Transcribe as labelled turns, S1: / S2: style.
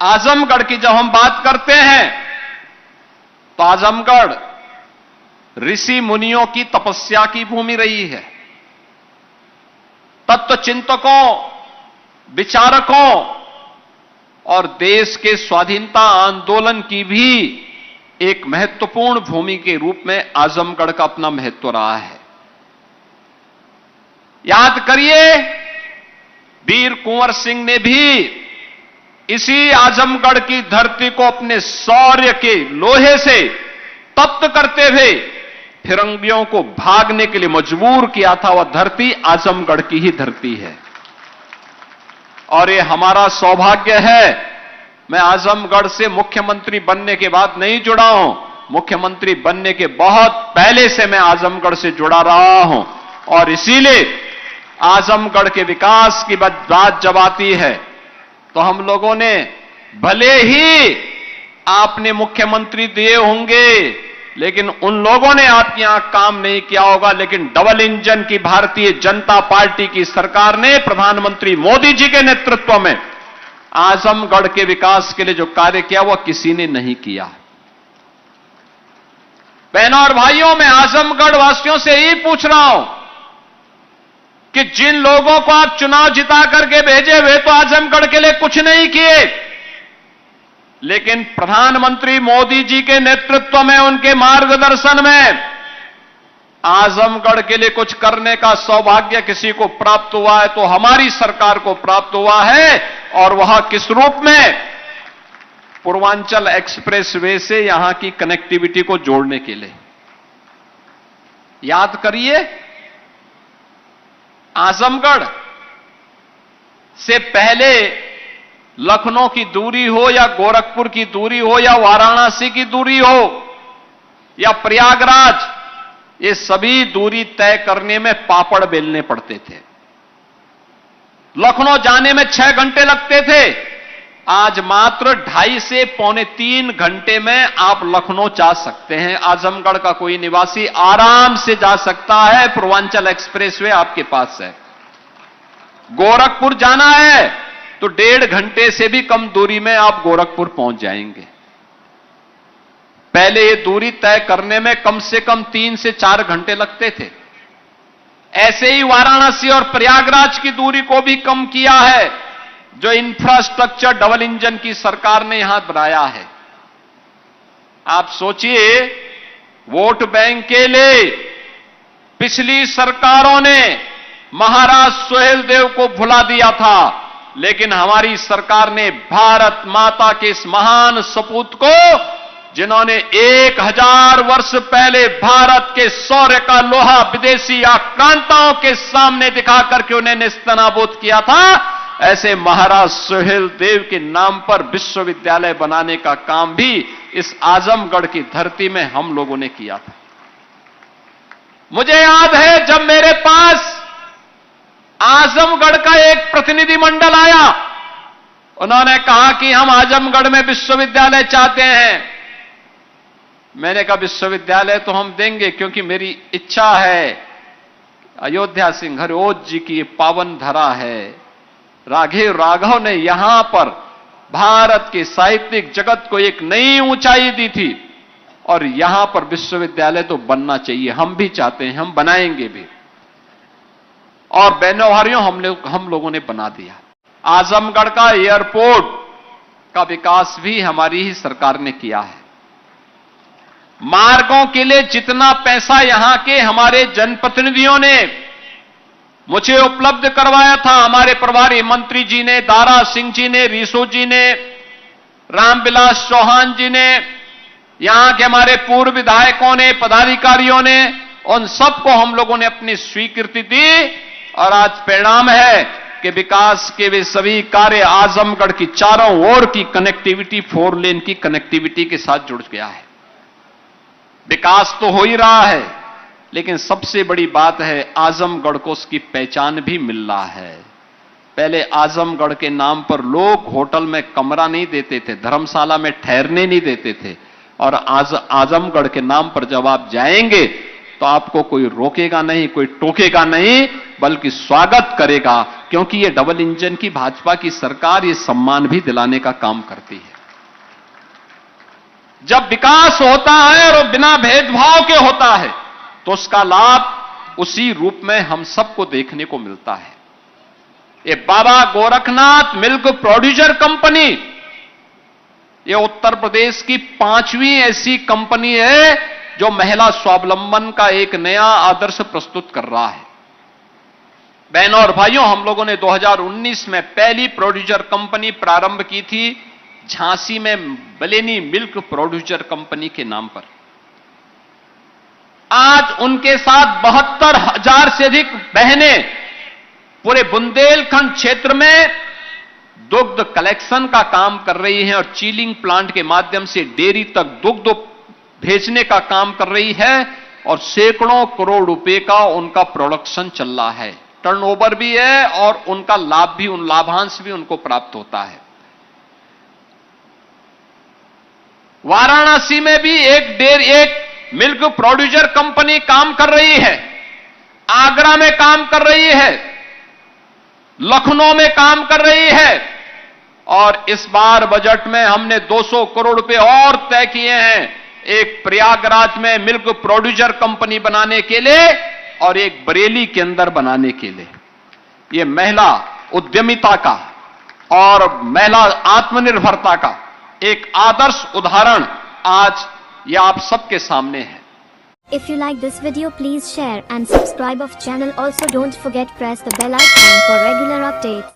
S1: आजमगढ़ की जब हम बात करते हैं तो आजमगढ़ ऋषि मुनियों की तपस्या की भूमि रही है। तत्व चिंतकों, विचारकों और देश के स्वाधीनता आंदोलन की भी एक महत्वपूर्ण भूमि के रूप में आजमगढ़ का अपना महत्व रहा है। याद करिए, वीर कुंवर सिंह ने भी इसी आजमगढ़ की धरती को अपने शौर्य के लोहे से तप्त करते हुए फिरंगियों को भागने के लिए मजबूर किया था। वह धरती आजमगढ़ की ही धरती है और ये हमारा सौभाग्य है। मैं आजमगढ़ से मुख्यमंत्री बनने के बाद नहीं जुड़ा हूं, मुख्यमंत्री बनने के बहुत पहले से मैं आजमगढ़ से जुड़ा रहा हूं और इसीलिए आजमगढ़ के विकास की बात जब आती है तो हम लोगों ने, भले ही आपने मुख्यमंत्री दिए होंगे लेकिन उन लोगों ने आपके यहां काम नहीं किया होगा, लेकिन डबल इंजन की भारतीय जनता पार्टी की सरकार ने प्रधानमंत्री मोदी जी के नेतृत्व में आजमगढ़ के विकास के लिए जो कार्य किया वह किसी ने नहीं किया। बहनों और भाइयों, मैं आजमगढ़ वासियों से ही पूछ रहा हूं कि जिन लोगों को आप चुनाव जिता करके भेजे हुए तो आजमगढ़ के लिए कुछ नहीं किए, लेकिन प्रधानमंत्री मोदी जी के नेतृत्व में, उनके मार्गदर्शन में आजमगढ़ के लिए कुछ करने का सौभाग्य किसी को प्राप्त हुआ है तो हमारी सरकार को प्राप्त हुआ है। और वह किस रूप में? पूर्वांचल एक्सप्रेसवे से यहां की कनेक्टिविटी को जोड़ने के लिए। याद करिए, आजमगढ़ से पहले लखनऊ की दूरी हो या गोरखपुर की दूरी हो या वाराणसी की दूरी हो या प्रयागराज, ये सभी दूरी तय करने में पापड़ बेलने पड़ते थे। लखनऊ जाने में 6 घंटे लगते थे, आज मात्र 2.5 से पौने 3 घंटे में आप लखनऊ जा सकते हैं। आजमगढ़ का कोई निवासी आराम से जा सकता है, पूर्वांचल एक्सप्रेसवे आपके पास है। गोरखपुर जाना है तो 1.5 घंटे से भी कम दूरी में आप गोरखपुर पहुंच जाएंगे। पहले ये दूरी तय करने में कम से कम 3 से 4 घंटे लगते थे। ऐसे ही वाराणसी और प्रयागराज की दूरी को भी कम किया है, जो इंफ्रास्ट्रक्चर डबल इंजन की सरकार ने यहां बनाया है। आप सोचिए, वोट बैंक के लिए पिछली सरकारों ने महाराज सुहेलदेव को भुला दिया था, लेकिन हमारी सरकार ने भारत माता के इस महान सपूत को, जिन्होंने 1000 वर्ष पहले भारत के शौर्य का लोहा विदेशी आक्रांताओं के सामने दिखा करके उन्हें नेस्तनाबूद किया था, ऐसे महाराज सुहेलदेव के नाम पर विश्वविद्यालय बनाने का काम भी इस आजमगढ़ की धरती में हम लोगों ने किया था। मुझे याद है, जब मेरे पास आजमगढ़ का एक प्रतिनिधि मंडल आया, उन्होंने कहा कि हम आजमगढ़ में विश्वविद्यालय चाहते हैं। मैंने कहा विश्वविद्यालय तो हम देंगे, क्योंकि मेरी इच्छा है, अयोध्या सिंह हरिओज जी की पावन धरा है, राघव ने यहां पर भारत के साहित्यिक जगत को एक नई ऊंचाई दी थी और यहां पर विश्वविद्यालय तो बनना चाहिए, हम भी चाहते हैं, हम बनाएंगे भी। और बहनों भाइयों, हम लोगों ने बना दिया। आजमगढ़ का एयरपोर्ट का विकास भी हमारी ही सरकार ने किया है। मार्गों के लिए जितना पैसा यहां के हमारे जनप्रतिनिधियों ने मुझे उपलब्ध करवाया था, हमारे प्रभारी मंत्री जी ने, दारा सिंह जी ने, रिसो जी ने, रामविलास चौहान जी ने, यहां के हमारे पूर्व विधायकों ने, पदाधिकारियों ने, उन सबको हम लोगों ने अपनी स्वीकृति दी और आज परिणाम है कि विकास के वे सभी कार्य आजमगढ़ की चारों ओर की कनेक्टिविटी, 4 लेन की कनेक्टिविटी के साथ जुड़ गया है। विकास तो हो ही रहा है, लेकिन सबसे बड़ी बात है, आजमगढ़ को उसकी पहचान भी मिल रहा है। पहले आजमगढ़ के नाम पर लोग होटल में कमरा नहीं देते थे, धर्मशाला में ठहरने नहीं देते थे, और आजमगढ़ के नाम पर जब आप जाएंगे तो आपको कोई रोकेगा नहीं, कोई टोकेगा नहीं, बल्कि स्वागत करेगा, क्योंकि ये डबल इंजन की भाजपा की सरकार ये सम्मान भी दिलाने का काम करती है। जब विकास होता है और बिना भेदभाव के होता है तो उसका लाभ उसी रूप में हम सबको देखने को मिलता है। ये बाबा गोरखनाथ मिल्क प्रोड्यूसर कंपनी, ये उत्तर प्रदेश की 5वीं ऐसी कंपनी है जो महिला स्वावलंबन का एक नया आदर्श प्रस्तुत कर रहा है। बहनों और भाइयों, हम लोगों ने 2019 में पहली प्रोड्यूसर कंपनी प्रारंभ की थी झांसी में, बलेनी मिल्क प्रोड्यूसर कंपनी के नाम पर। आज उनके साथ 72,000 से अधिक बहनें पूरे बुंदेलखंड क्षेत्र में दुग्ध कलेक्शन का काम कर रही हैं और चीलिंग प्लांट के माध्यम से डेयरी तक दुग्ध भेजने का काम कर रही है और सैकड़ों करोड़ रुपए का उनका प्रोडक्शन चल रहा है, टर्नओवर भी है और उनका लाभ भी, उन लाभांश भी उनको प्राप्त होता है। वाराणसी में भी एक मिल्क प्रोड्यूसर कंपनी काम कर रही है, आगरा में काम कर रही है, लखनऊ में काम कर रही है और इस बार बजट में हमने 200 करोड़ रुपए और तय किए हैं, एक प्रयागराज में मिल्क प्रोड्यूसर कंपनी बनाने के लिए और एक बरेली के अंदर बनाने के लिए। यह महिला उद्यमिता का और महिला आत्मनिर्भरता का एक आदर्श उदाहरण आज यह आप सबके सामने है।
S2: If you like this video, please share and subscribe of channel. Also don't forget press the bell icon for regular updates.